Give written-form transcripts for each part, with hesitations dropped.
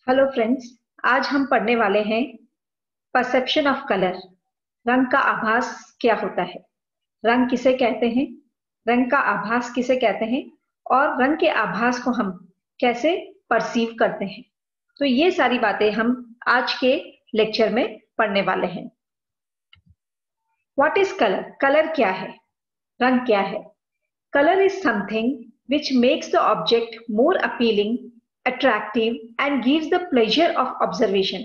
Hello friends. आज हम पढ़ने वाले हैं परसेप्शन ऑफ कलर। रंग का आभास क्या होता है, रंग किसे कहते हैं, रंग का आभास किसे कहते हैं और रंग के आभास को हम कैसे परसीव करते हैं। तो ये सारी बातें हम आज के लेक्चर में पढ़ने वाले हैं। What is colour? कलर क्या है, रंग क्या है? Colour is something which makes the object more appealing, attractive and gives the pleasure of observation.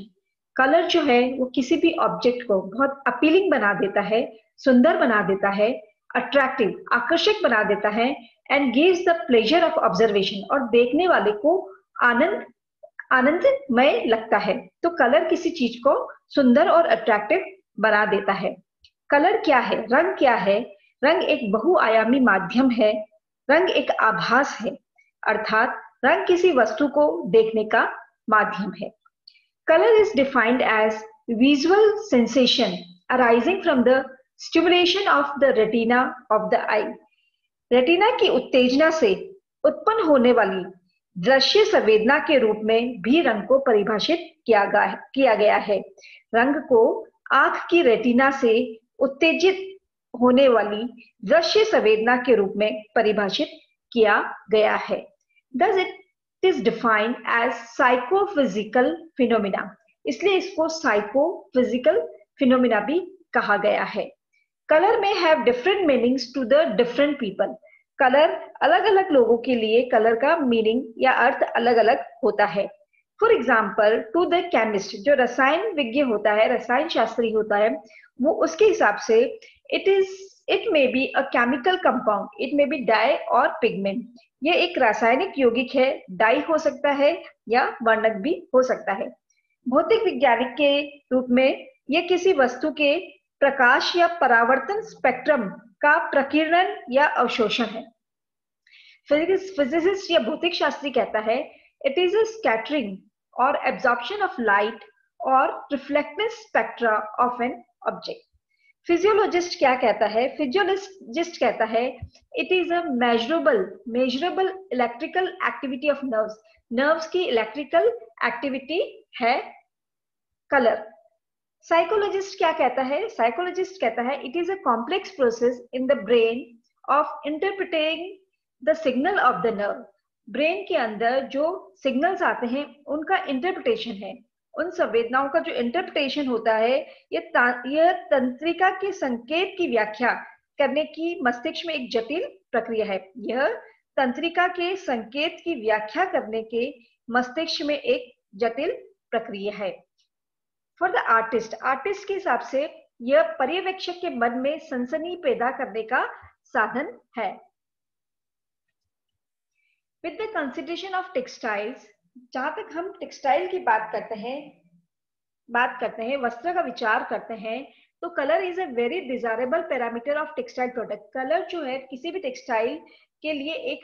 Colour जो है वो किसी भी ऑब्जेक्ट को बहुत अपीलिंग बना देता है, सुंदर बना देता है, अट्रैक्टिव आकर्षक बना देता है and gives the pleasure of observation, और देखने वाले को आनंद आनंदमय लगता है। तो कलर किसी चीज को सुंदर और अट्रैक्टिव बना देता है। कलर क्या है, रंग क्या है? रंग एक बहुआयामी माध्यम है। रंग एक आभास है, अर्थात रंग किसी वस्तु को देखने का माध्यम है। Colour is defined as visual sensation arising from the stimulation of the retina of the eye. Retina की उत्तेजना से उत्पन्न होने वाली दृश्य संवेदना के रूप में भी रंग को परिभाषित किया गया है। रंग को आंख की रेटिना से उत्तेजित होने वाली दृश्य संवेदना के रूप में परिभाषित किया गया है। Thus it is defined as psychophysical phenomena। इसलिए इसको साइकोफिजिकल फिनोमिना भी कहा गया है। Colour may have different meanings to the different people. Colour अलग अलग लोगों के लिए कलर का मीनिंग या अर्थ अलग अलग होता है। For example to the chemist, जो रसायन विज्ञ होता है, रसायन शास्त्री होता है, वो उसके हिसाब से it may be a chemical compound, it may be dye और पिगमेंट। ये एक रासायनिक यौगिक है, डाई हो सकता है या वर्णक भी हो सकता है। भौतिक वैज्ञानिक के रूप में ये किसी वस्तु के प्रकाश या परावर्तन स्पेक्ट्रम का प्रकीर्णन या अवशोषण है। फिजिसिस्ट या भौतिक शास्त्री कहता है इट इज अ स्कैटरिंग और एब्जॉर्प्शन ऑफ लाइट और reflective spectra of an object. Physiologist क्या कहता है? फिजियोलॉजिस्ट कहता है it is a measurable electrical activity of nerves. Nerves की इलेक्ट्रिकल एक्टिविटी है कलर। साइकोलॉजिस्ट क्या कहता है? साइकोलॉजिस्ट कहता है it is a complex process in the brain of interpreting the signal of the nerve. Brain के अंदर जो सिग्नल्स आते हैं उनका इंटरप्रिटेशन है, उन संवेदनाओं का जो इंटरप्रिटेशन होता है, यह तंत्रिका के संकेत की व्याख्या करने की मस्तिष्क में एक जटिल प्रक्रिया है। यह तंत्रिका के संकेत की व्याख्या करने के मस्तिष्क में एक जटिल प्रक्रिया है। फॉर द आर्टिस्ट, आर्टिस्ट के हिसाब से यह पर्यवेक्षक के मन में सनसनी पैदा करने का साधन है। With the consideration of textiles, जहां तक हम टेक्सटाइल की बात करते हैं, वस्त्र का विचार करते हैं, तो colour is a very desirable parameter of textile product. Colour जो है किसी भी टेक्सटाइल के लिए एक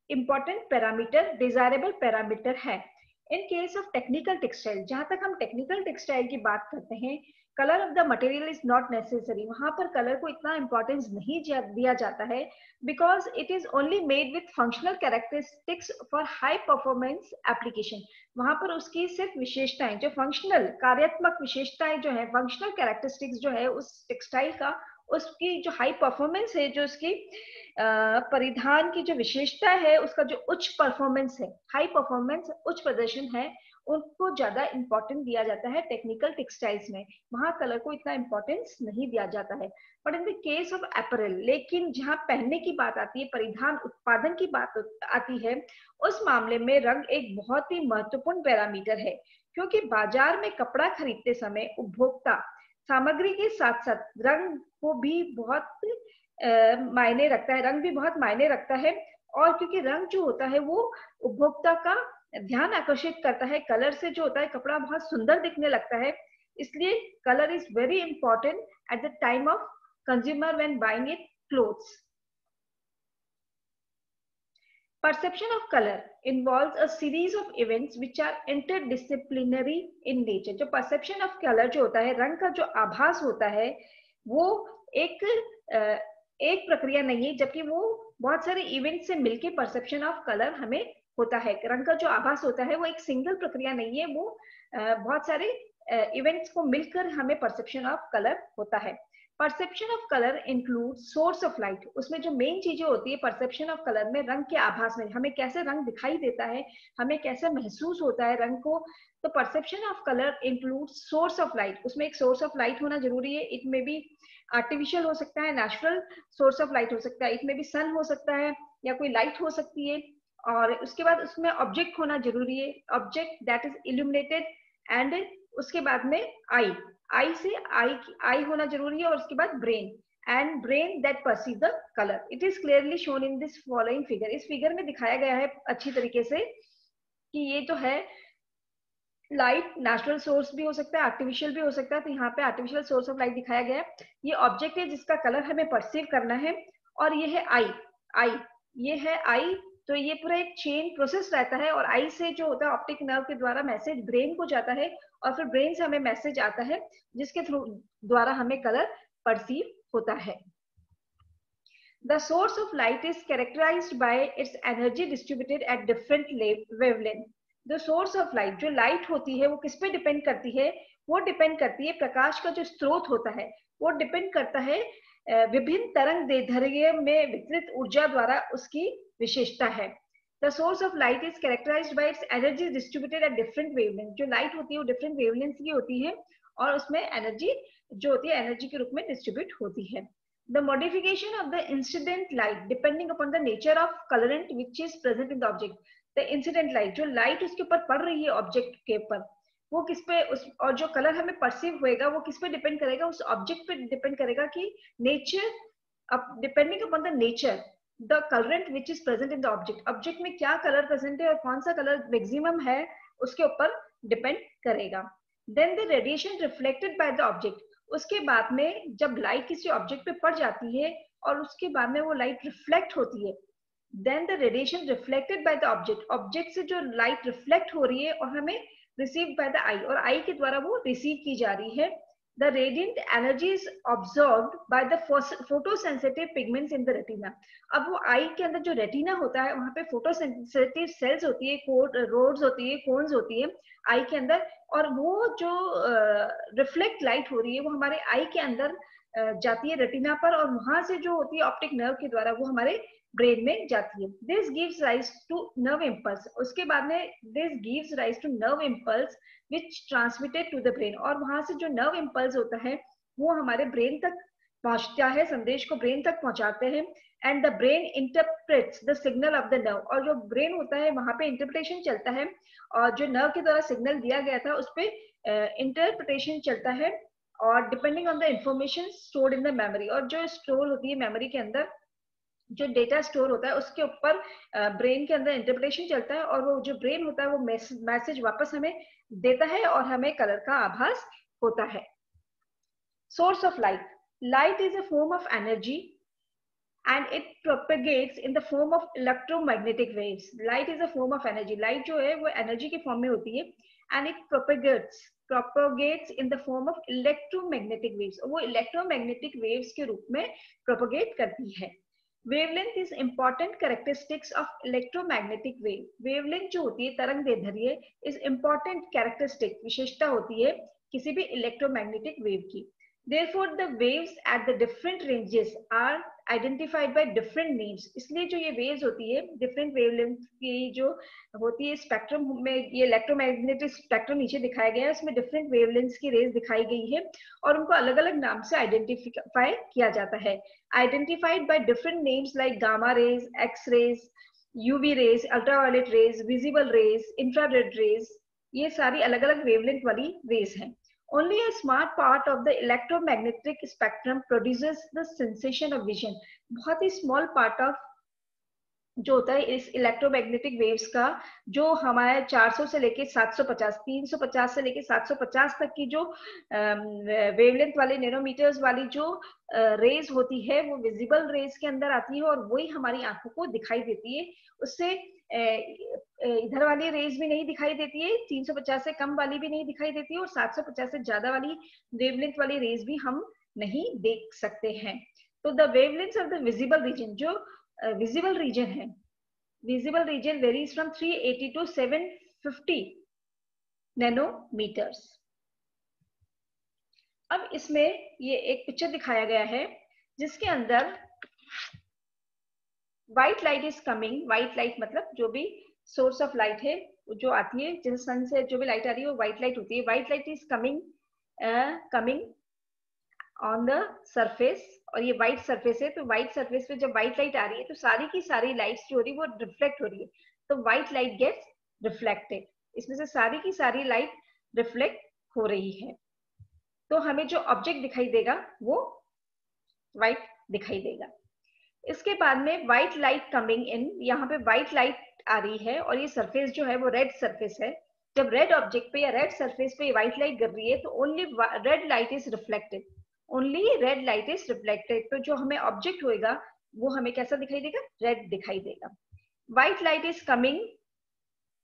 इंपॉर्टेंट पैरामीटर, डिजायरेबल पैरामीटर है। In case of technical textile, जहां तक हम टेक्निकल टेक्सटाइल की बात करते हैं, colour of the material is not necessary. वहां पर कलर को इतना इंपॉर्टेंस नहीं दिया जाता है, because it is only made with functional characteristics for high performance application. वहां पर उसकी सिर्फ विशेषताएं, जो फंक्शनल कार्यात्मक विशेषताएं जो है, फंक्शनल कैरेक्टरिस्टिक्स जो है उस टेक्सटाइल का, उसकी जो हाई परफॉर्मेंस है, जो उसकी परिधान की जो विशेषता है, उसका जो उच्च परफॉर्मेंस है, हाई परफॉर्मेंस, उच्च प्रदर्शन है, उनको ज्यादा इंपॉर्टेंट दिया जाता है टेक्निकल टेक्सटाइल्स में। वहां कलर को इतना इंपॉर्टेंस नहीं दिया जाता है। But in the case of apparel, लेकिन जहां पहनने की बात आती है, परिधान उत्पादन की बात आती है, उस मामले में रंग एक बहुत ही महत्वपूर्ण पैरामीटर है। क्योंकि बाजार में कपड़ा खरीदते समय उपभोक्ता सामग्री के साथ साथ रंग को भी बहुत मायने रखता है, रंग भी बहुत मायने रखता है। और क्योंकि रंग जो होता है वो उपभोक्ता का ध्यान आकर्षित करता है, कलर से जो होता है कपड़ा बहुत सुंदर दिखने लगता है, इसलिए colour is very important at the time of consumer when buying it clothes. Perception of color involves a series of events which are interdisciplinary in nature। जो perception of color जो होता है, रंग का जो आभास होता है, वो एक एक प्रक्रिया नहीं है, जबकि वो बहुत सारे इवेंट से मिलके परसेप्शन ऑफ कलर हमें होता है। रंग का जो आभास होता है वो एक सिंगल प्रक्रिया नहीं है, वो बहुत सारे इवेंट्स को मिलकर हमें परसेप्शन ऑफ कलर होता है। Perception of colour include source of light. उसमें जो मेन चीजें होती है परसेप्शन ऑफ कलर में, रंग के आभास में हमें कैसे रंग दिखाई देता है, हमें कैसे महसूस होता है रंग को। तो perception of colour include source of light. उसमें एक सोर्स ऑफ लाइट होना जरूरी है। इट में बी आर्टिफिशियल हो सकता है, नेचुरल सोर्स ऑफ लाइट हो सकता है, इट में बी सन हो सकता है या कोई लाइट हो सकती है। और उसके बाद उसमें ऑब्जेक्ट होना जरूरी है, object that is illuminated. And उसके बाद में आई से आई होना जरूरी है, और उसके बाद brain and brain that perceive the colour. It is clearly shown in this following figure. इस फिगर में दिखाया गया है अच्छी तरीके से कि ये जो है लाइट नेचुरल सोर्स भी हो सकता है, आर्टिफिशियल भी हो सकता है। तो यहाँ पे आर्टिफिशियल सोर्स ऑफ लाइट दिखाया गया है। ये ऑब्जेक्ट है जिसका कलर हमें परसीव करना है, और ये है आई ये है आई। तो ये पूरा एक चेन प्रोसेस रहता है, और आई से जो होता है ऑप्टिक नर्व के द्वारा मैसेज ब्रेन को जाता है, और फिर ब्रेन से हमें मैसेज आता है जिसके थ्रू द्वारा हमें कलर परसीव होता है। The source of light is characterized by its energy distributed at different wavelength. The source of light, जो लाइट होती है वो किस पे डिपेंड करती है? वो डिपेंड करती है, प्रकाश का जो स्रोत होता है वो डिपेंड करता है विभिन्न तरंग दैर्ध्य में वितरित ऊर्जा द्वारा उसकी विशेषता है। The source of light is characterized by its energy distributed at different wavelength. जो लाइट होती है वो डिफरेंट वेवलेंथ की होती है, और उसमें एनर्जी जो होती है एनर्जी के रूप में डिस्ट्रीब्यूट होती है। The modification of the incident light depending upon the nature of colorant which is present in the object. The incident light, जो लाइट उसके ऊपर पड़ रही है ऑब्जेक्ट के ऊपर, वो किस पे उस, और जो कलर हमें परसीव होएगा वो किस पे डिपेंड करेगा? उस ऑब्जेक्ट पे डिपेंड करेगा कि nature, depending upon the nature the colourant which is present in the object. Object में क्या कलर प्रेजेंट है और कौन सा कलर मैक्सिमम है उसके ऊपर डिपेंड करेगा। Then the radiation reflected by the object. उसके बाद में जब लाइट किसी ऑब्जेक्ट पे पड़ जाती है और उसके बाद में वो लाइट रिफ्लेक्ट होती है, then the radiation reflected by the object. Object से जो लाइट रिफ्लेक्ट हो रही है और हमें रिसीव बाय द आई, और आई के द्वारा वो रिसीव की जा रही है। The radiant energy is absorbed by the photosensitive pigments in the retina. अब वो आई के अंदर जो रेटिना होता है वहां पे फोटोसेंसिटिव सेल्स होती है, रोड्स होती है, कोन्स होती है आई के अंदर, और वो जो रिफ्लेक्ट लाइट हो रही है वो हमारे आई के अंदर जाती है रेटिना पर, और वहां से जो होती है ऑप्टिक नर्व के द्वारा वो हमारे ब्रेन में जाती है। This gives rise to nerve impulse. उसके बाद में this gives rise to nerve impulse which transmitted to the brain, और वहां से जो नर्व इम्पल्स होता है वो हमारे ब्रेन तक पहुंचता है, संदेश को ब्रेन तक पहुंचाते हैं। And the brain interprets the signal of the nerve, और जो ब्रेन होता है वहां पे इंटरप्रिटेशन चलता है, और जो नर्व के द्वारा सिग्नल दिया गया था उस पर इंटरप्रिटेशन चलता है, और depending on the information stored in the memory. और जो स्टोर होती है मेमोरी के अंदर जो डेटा स्टोर होता है उसके ऊपर ब्रेन के अंदर इंटरप्रिटेशन चलता है, और वो जो ब्रेन होता है वो मैसेज वापस हमें देता है और हमें कलर का आभास होता है। Source of light, light is a form of energy and it propagates in the form of electromagnetic waves. Light is a form of energy. Light जो है वो एनर्जी के फॉर्म में होती है, and it propagates in the form of electromagnetic waves. वो electromagnetic waves के रूप में propagate करती है। Wavelength is important characteristics of electromagnetic wave. Wavelength जो होती है तरंग दैर्ध्य is important characteristic, विशेषता होती है किसी भी electromagnetic wave की। Therefore, the waves at the different ranges are identified by different names. इसलिए जो ये waves होती है different wavelength की जो होती है स्पेक्ट्रम में, ये इलेक्ट्रोमैग्नेटिक स्पेक्ट्रम नीचे दिखाया गया है, उसमें different wavelengths की रेज दिखाई गई है और उनको अलग अलग नाम से आइडेंटिफाई किया जाता है। Identified by different names like gamma rays, X rays, UV rays, ultraviolet rays, visible rays, infrared rays, ये सारी अलग अलग wavelength वाली rays हैं। Only a small part of the electromagnetic spectrum produces the sensation of vision. बहुत ही small part of जो होता है इस इलेक्ट्रोमैग्नेटिक वेव्स का, जो हमारे 400 से लेके 750, 350 से लेके 750 तक की जो वेवलेंथ वाले नैनोमीटर्स वाली जो रेज होती है वो विजिबल रेज के अंदर आती है और वही हमारी आंखों को दिखाई देती है। उससे इधर वाली रेज भी नहीं दिखाई देती है, 350 से कम वाली भी नहीं दिखाई देती है, और 750 से ज्यादा वाली वेवलेंथ वाली रेज भी हम नहीं देख सकते हैं। तो the wavelength of the visible region, जो विजिबल रीजन है visible region varies from 380 to 750 nanometers. अब इसमें ये एक पिक्चर दिखाया गया है जिसके अंदर white light is coming. White light मतलब जो भी सोर्स ऑफ लाइट है जो आती है, जैसे सन से जो भी लाइट आ रही है वो व्हाइट लाइट होती है. White light is coming on the surface, और ये व्हाइट सरफेस है. तो व्हाइट सरफेस पे जब व्हाइट लाइट आ रही है तो सारी की सारी लाइट्स जो हो रही है वो रिफ्लेक्ट हो रही है. तो व्हाइट लाइट गेट्स रिफ्लेक्टेड. इसमें से सारी की सारी लाइट रिफ्लेक्ट हो रही है. तो हमें जो ऑब्जेक्ट दिखाई देगा वो व्हाइट दिखाई देगा. इसके बाद में व्हाइट लाइट कमिंग इन, यहाँ पे व्हाइट लाइट आ रही है और ये सरफेस जो है वो रेड सरफेस है. जब रेड ऑब्जेक्ट पे या रेड सरफेस पे व्हाइट लाइट गिर रही है तो only red light is reflected. Only red light is reflected. तो जो हमें ऑब्जेक्ट होएगा वो हमें कैसा दिखाई देगा? रेड दिखाई देगा. White light is coming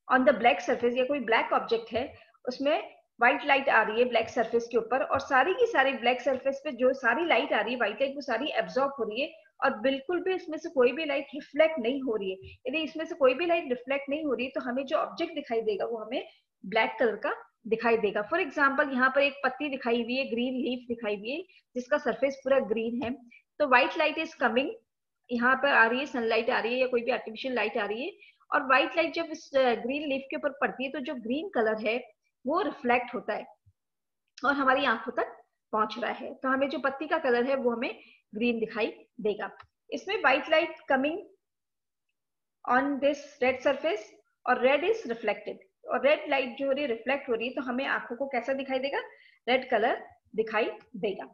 on the black surface, या कोई ब्लैक ऑब्जेक्ट है उसमें व्हाइट लाइट आ रही है ब्लैक सरफेस के ऊपर, और सारी की सारी ब्लैक सरफेस पे जो सारी लाइट आ रही है व्हाइट लाइट वो सारी एब्जॉर्ब हो रही है और बिल्कुल भी इसमें से कोई भी लाइट रिफ्लेक्ट नहीं हो रही है. यदि इसमें से कोई भी लाइट रिफ्लेक्ट नहीं हो रही है तो हमें जो ऑब्जेक्ट दिखाई देगा वो हमें ब्लैक कलर का दिखाई देगा. फॉर एग्जाम्पल यहाँ पर एक पत्ती दिखाई हुई है, ग्रीन लीफ दिखाई हुई है जिसका सरफेस पूरा ग्रीन है. तो व्हाइट लाइट इज कमिंग, यहाँ पर आ रही है, सनलाइट आ रही है या कोई भी आर्टिफिशियल लाइट आ रही है, और व्हाइट लाइट जब इस ग्रीन लीफ के ऊपर पड़ती है तो जो ग्रीन कलर है वो रिफ्लेक्ट होता है और हमारी आंखों तक पहुंच रहा है. तो हमें जो पत्ती का कलर है वो हमें ग्रीन दिखाई देगा. इसमें white light coming on this red surface और रेड इज रिफ्लेक्टेड, और रेड लाइट जो हो रही है रिफ्लेक्ट हो रही है तो हमें आंखों को कैसा दिखाई देगा? रेड कलर दिखाई देगा.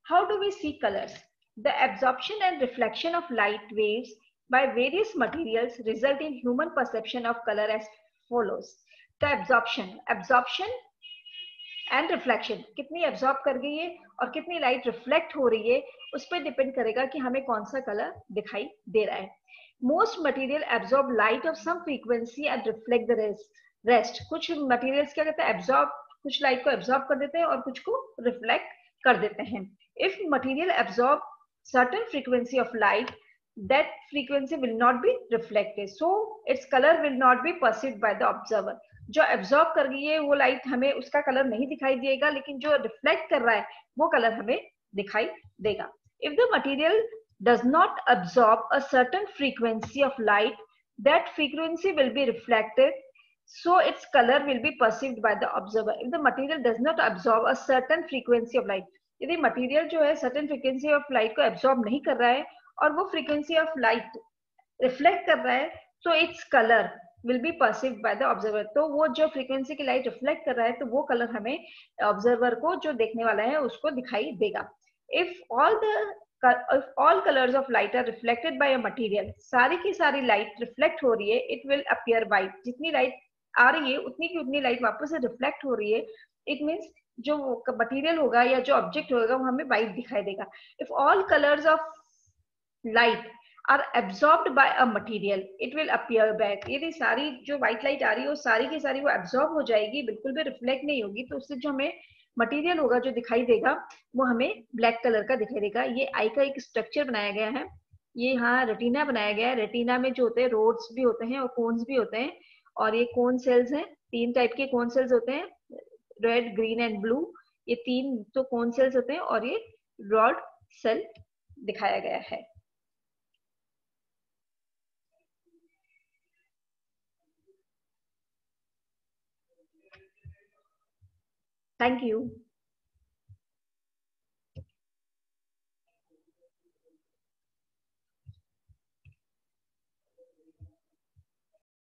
How do we see colours? The absorption and reflection of light waves by various materials result in human perception of color as follows. The absorption and reflection, कितनी एब्जॉर्ब कर गई है और कितनी लाइट रिफ्लेक्ट हो रही है उस पर डिपेंड करेगा कि हमें कौन सा कलर दिखाई दे रहा है. Most material absorb light of some frequency and reflect the rest. कुछ मटेरियल्स क्या करते हैं? एब्जॉर्ब, कुछ लाइट को एब्जॉर्ब कर देते हैं और कुछ को रिफ्लेक्ट कर देते हैं. If material absorb certain frequency of light, that frequency will not be reflected, so its color will not be perceived by the observer. जो एब्जॉर्ब कर रही है वो लाइट हमें उसका कलर नहीं दिखाई देगा, लेकिन जो रिफ्लेक्ट कर रहा है वो कलर हमें दिखाई देगा. If the material does not absorb a certain frequency of light, that frequency will be reflected, so its color will be perceived by the observer. If the material does not absorb a certain frequency of light, यदि material जो है certain frequency of light को absorb नहीं कर रहा है और वो फ्रीक्वेंसी ऑफ लाइट रिफ्लेक्ट कर रहा है, so its colour will be perceived by the observer. तो वो जो फ्रीक्वेंसी की लाइट रिफ्लेक्ट कर रहा है तो वो कलर हमें ऑब्जर्वर को, जो देखने वाला है, उसको दिखाई देगा. If all colours of light are reflected by a material, सारी की सारी लाइट रिफ्लेक्ट हो रही है, इट विल अपीयर व्हाइट. जितनी लाइट आ रही है उतनी की उतनी लाइट वापस से रिफ्लेक्ट हो रही है. इट मीन्स जो मटेरियल होगा या जो ऑब्जेक्ट होगा वो हमें व्हाइट दिखाई देगा. If all colours of light are absorbed by a material, it will appear black. यदि सारी जो व्हाइट लाइट आ रही है वो सारी की सारी वो एब्जॉर्ब हो जाएगी, बिल्कुल भी रिफ्लेक्ट नहीं होगी, तो उससे जो हमें मटेरियल होगा जो दिखाई देगा वो हमें ब्लैक कलर का दिखाई देगा. ये आई का एक स्ट्रक्चर बनाया गया है. ये यहाँ रेटिना बनाया गया है. रेटिना में जो होते हैं रोड्स भी होते हैं और कोन्स भी होते हैं, और ये कोन सेल्स हैं. 3 टाइप के कोन सेल्स होते हैं, रेड, ग्रीन एंड ब्लू. ये 3 तो कोन सेल्स होते हैं और ये रॉड सेल दिखाया गया है. Thank you.